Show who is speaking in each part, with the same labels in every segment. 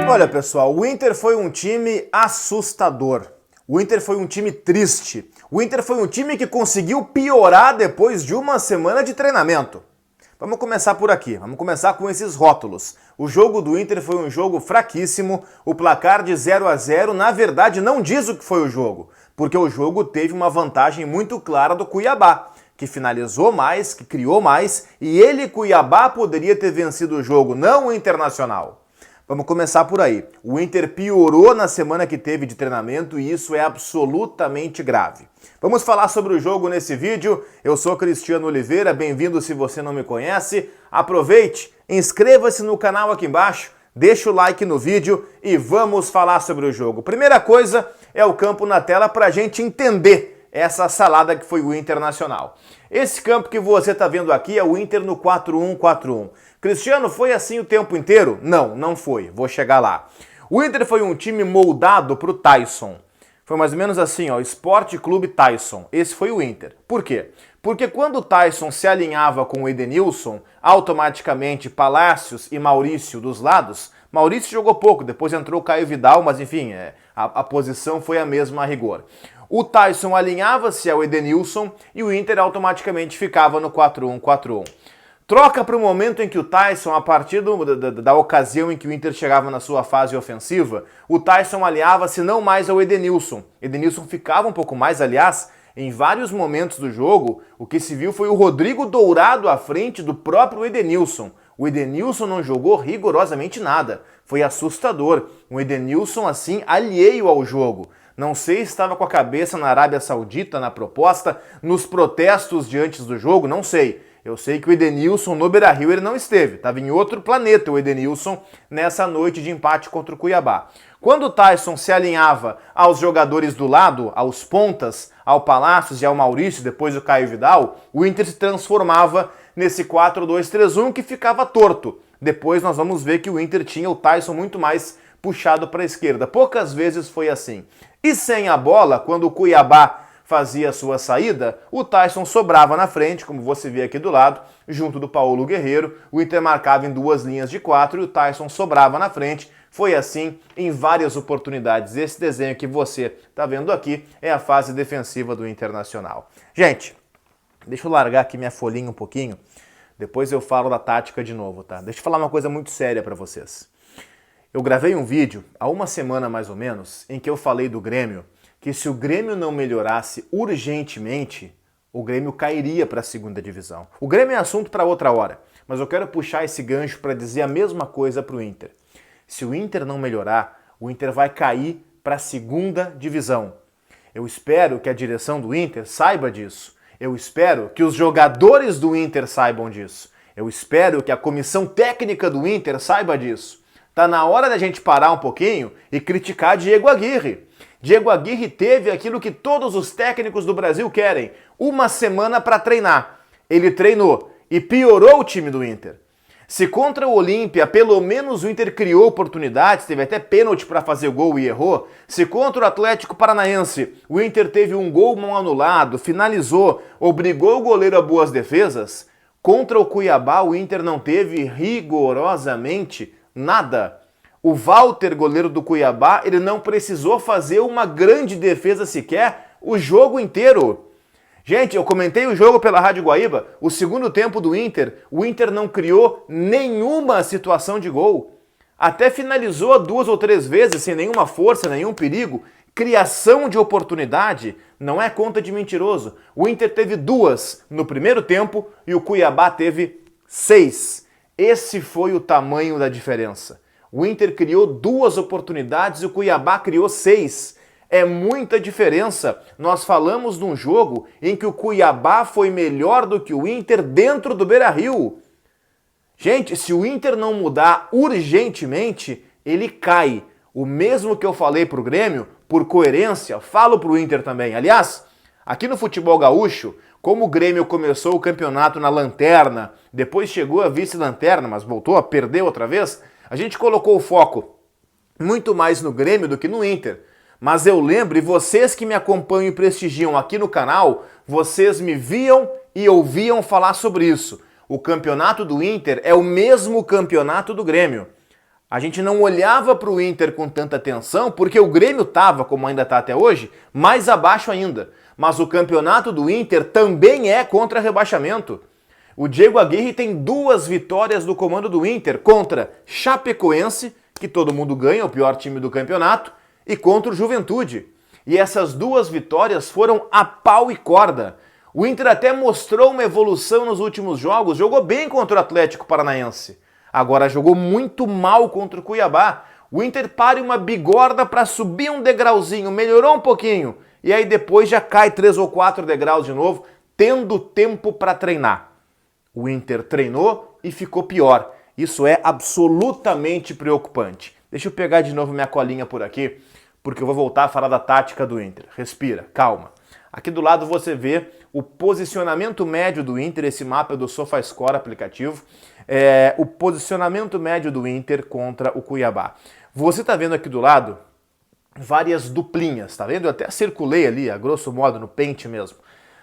Speaker 1: Olha, pessoal, o Inter foi um time assustador. O Inter foi um time triste. O Inter foi um time que conseguiu piorar depois de uma semana de treinamento. Vamos começar por aqui, vamos começar com esses rótulos. O jogo do Inter foi um jogo fraquíssimo, o placar de 0-0 na verdade não diz o que foi o jogo, porque o jogo teve uma vantagem muito clara do Cuiabá, que finalizou mais, que criou mais, e ele, Cuiabá, poderia ter vencido o jogo, não o Internacional. Vamos começar por aí. O Inter piorou na semana que teve de treinamento e isso é absolutamente grave. Vamos falar sobre o jogo nesse vídeo. Eu sou Cristiano Oliveira, bem-vindo se você não me conhece. Aproveite, inscreva-se no canal aqui embaixo, deixa o like no vídeo e vamos falar sobre o jogo. Primeira coisa é o campo na tela para a gente entender essa salada que foi o Internacional. Esse campo que você está vendo aqui é o Inter no 4-1-4-1. Cristiano, foi assim o tempo inteiro? Não, não foi. Vou chegar lá. O Inter foi um time moldado para o Tyson. Foi mais ou menos assim, ó, Esporte Clube Tyson. Esse foi o Inter. Por quê? Porque quando o Tyson se alinhava com o Edenilson, automaticamente Palácios e Maurício dos lados, Maurício jogou pouco, depois entrou o Caio Vidal, mas enfim, a posição foi a mesma a rigor. O Tyson alinhava-se ao Edenilson e o Inter automaticamente ficava no 4-1-4-1. Troca para o momento em que o Tyson, a partir da ocasião em que o Inter chegava na sua fase ofensiva, o Tyson aliava-se não mais ao Edenilson. Edenilson ficava um pouco mais, aliás, em vários momentos do jogo, o que se viu foi o Rodrigo Dourado à frente do próprio Edenilson. O Edenilson não jogou rigorosamente nada. Foi assustador. Um Edenilson, assim, alheio ao jogo. Não sei se estava com a cabeça na Arábia Saudita, na proposta, nos protestos diante do jogo, não sei. Eu sei que o Edenilson no Beira-Rio ele não esteve, estava em outro planeta o Edenilson nessa noite de empate contra o Cuiabá. Quando o Tyson se alinhava aos jogadores do lado, aos pontas, ao Palácios e ao Maurício, depois do Caio Vidal, o Inter se transformava nesse 4-2-3-1 que ficava torto. Depois nós vamos ver que o Inter tinha o Tyson muito mais puxado para a esquerda. Poucas vezes foi assim. E sem a bola, quando o Cuiabá fazia a sua saída, o Tyson sobrava na frente, como você vê aqui do lado, junto do Paulo Guerreiro. O Inter marcava em duas linhas de 4 e o Tyson sobrava na frente. Foi assim em várias oportunidades. Esse desenho que você está vendo aqui é a fase defensiva do Internacional. Gente, deixa eu largar aqui minha folhinha um pouquinho, depois eu falo da tática de novo, tá? Deixa eu falar uma coisa muito séria para vocês. Eu gravei um vídeo há uma semana mais ou menos, em que eu falei do Grêmio, que se o Grêmio não melhorasse urgentemente, o Grêmio cairia para a segunda divisão. O Grêmio é assunto para outra hora, mas eu quero puxar esse gancho para dizer a mesma coisa para o Inter. Se o Inter não melhorar, o Inter vai cair para a segunda divisão. Eu espero que a direção do Inter saiba disso. Eu espero que os jogadores do Inter saibam disso. Eu espero que a comissão técnica do Inter saiba disso. Tá na hora da gente parar um pouquinho e criticar Diego Aguirre. Diego Aguirre teve aquilo que todos os técnicos do Brasil querem, uma semana para treinar. Ele treinou e piorou o time do Inter. Se contra o Olímpia, pelo menos o Inter criou oportunidades, teve até pênalti para fazer o gol e errou. Se contra o Atlético Paranaense, o Inter teve um gol mal anulado, finalizou, obrigou o goleiro a boas defesas, contra o Cuiabá o Inter não teve rigorosamente nada. O Walter, goleiro do Cuiabá, ele não precisou fazer uma grande defesa sequer o jogo inteiro. Gente, eu comentei o jogo pela Rádio Guaíba, o segundo tempo do Inter, o Inter não criou nenhuma situação de gol. Até finalizou 2 ou 3 vezes sem nenhuma força, nenhum perigo. Criação de oportunidade não é conta de mentiroso. O Inter teve 2 no primeiro tempo e o Cuiabá teve 6. Esse foi o tamanho da diferença. O Inter criou 2 oportunidades e o Cuiabá criou 6. É muita diferença. Nós falamos de um jogo em que o Cuiabá foi melhor do que o Inter dentro do Beira-Rio. Gente, se o Inter não mudar urgentemente, ele cai. O mesmo que eu falei pro Grêmio, por coerência, falo pro Inter também. Aliás, aqui no futebol gaúcho, como o Grêmio começou o campeonato na lanterna, depois chegou a vice-lanterna, mas voltou a perder outra vez, a gente colocou o foco muito mais no Grêmio do que no Inter. Mas eu lembro, e vocês que me acompanham e prestigiam aqui no canal, vocês me viam e ouviam falar sobre isso. O campeonato do Inter é o mesmo campeonato do Grêmio. A gente não olhava para o Inter com tanta atenção porque o Grêmio estava, como ainda está até hoje, mais abaixo ainda. Mas o campeonato do Inter também é contra rebaixamento. O Diego Aguirre tem 2 vitórias do comando do Inter contra Chapecoense, que todo mundo ganha, o pior time do campeonato, e contra o Juventude. E essas 2 vitórias foram a pau e corda. O Inter até mostrou uma evolução nos últimos jogos, jogou bem contra o Atlético Paranaense. Agora jogou muito mal contra o Cuiabá. O Inter para uma bigorna para subir um degrauzinho, melhorou um pouquinho, e aí depois já cai 3 ou 4 degraus de novo, tendo tempo para treinar. O Inter treinou e ficou pior. Isso é absolutamente preocupante. Deixa eu pegar de novo minha colinha por aqui, porque eu vou voltar a falar da tática do Inter. Respira, calma. Aqui do lado você vê o posicionamento médio do Inter, esse mapa é do SofaScore aplicativo, o posicionamento médio do Inter contra o Cuiabá. Você está vendo aqui do lado várias duplinhas, tá vendo? Eu até circulei ali, a grosso modo, no pente mesmo.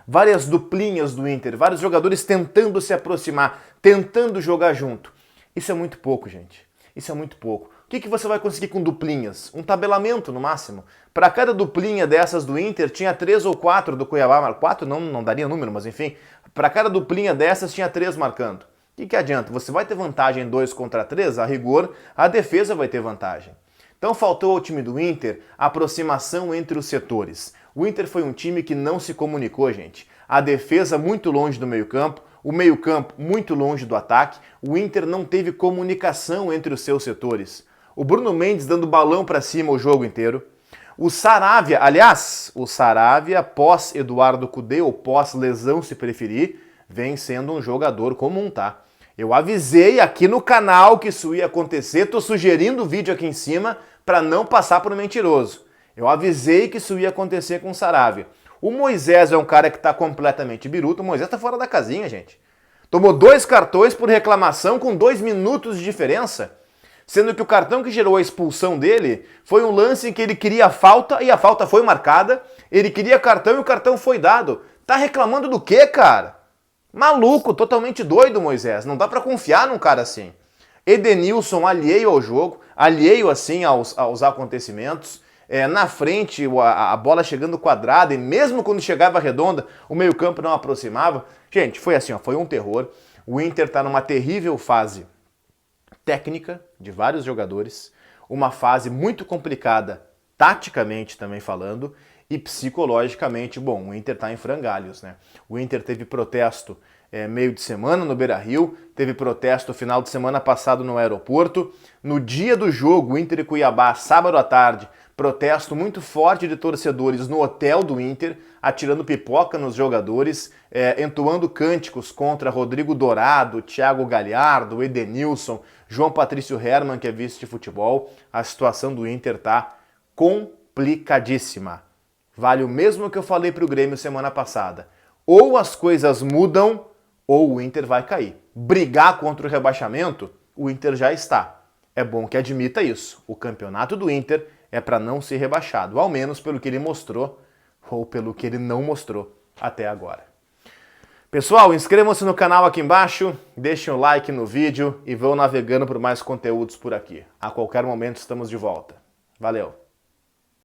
Speaker 1: Várias duplinhas do Inter, vários jogadores tentando se aproximar, tentando jogar junto. Isso é muito pouco, gente. Isso é muito pouco. O que você vai conseguir com duplinhas? Um tabelamento, no máximo. Para cada duplinha dessas do Inter, tinha 3 ou 4 do Cuiabá. 4 não daria número, mas enfim. Para cada duplinha dessas, tinha 3 marcando. O que adianta? Você vai ter vantagem 2 contra 3? A rigor, a defesa vai ter vantagem. Então faltou ao time do Inter a aproximação entre os setores. O Inter foi um time que não se comunicou, gente. A defesa muito longe do meio-campo, o meio-campo muito longe do ataque. O Inter não teve comunicação entre os seus setores. O Bruno Mendes dando balão para cima o jogo inteiro. O Saravia, aliás, o Saravia pós Eduardo Cudê, ou pós lesão se preferir, vem sendo um jogador comum, tá? Eu avisei aqui no canal que isso ia acontecer, tô sugerindo o vídeo aqui em cima para não passar por mentiroso. Eu avisei que isso ia acontecer com o Saravia. O Moisés é um cara que tá completamente biruta, o Moisés tá fora da casinha, gente. Tomou 2 cartões por reclamação com 2 minutos de diferença. Sendo que o cartão que gerou a expulsão dele foi um lance em que ele queria a falta e a falta foi marcada, ele queria cartão e o cartão foi dado. Tá reclamando do quê, cara? Maluco, totalmente doido, Moisés. Não dá pra confiar num cara assim. Edenilson alheio ao jogo, alheio assim aos acontecimentos. Na frente, a bola chegando quadrada e mesmo quando chegava redonda, o meio-campo não aproximava. Gente, foi assim, ó, foi um terror. O Inter tá numa terrível fase técnica de vários jogadores, uma fase muito complicada taticamente também falando e psicologicamente, bom, o Inter tá em frangalhos, né? O Inter teve protesto meio de semana no Beira-Rio, teve protesto final de semana passado no aeroporto, no dia do jogo, Inter e Cuiabá, sábado à tarde, protesto muito forte de torcedores no hotel do Inter, atirando pipoca nos jogadores, entoando cânticos contra Rodrigo Dourado, Thiago Galhardo, Edenilson, João Patrício Hermann, que é vice de futebol. A situação do Inter tá complicadíssima. Vale o mesmo que eu falei pro Grêmio semana passada. Ou as coisas mudam, ou o Inter vai cair. Brigar contra o rebaixamento, o Inter já está. É bom que admita isso. O campeonato do Inter é para não ser rebaixado, ao menos pelo que ele mostrou ou pelo que ele não mostrou até agora. Pessoal, inscrevam-se no canal aqui embaixo, deixem o like no vídeo e vão navegando por mais conteúdos por aqui. A qualquer momento estamos de volta. Valeu!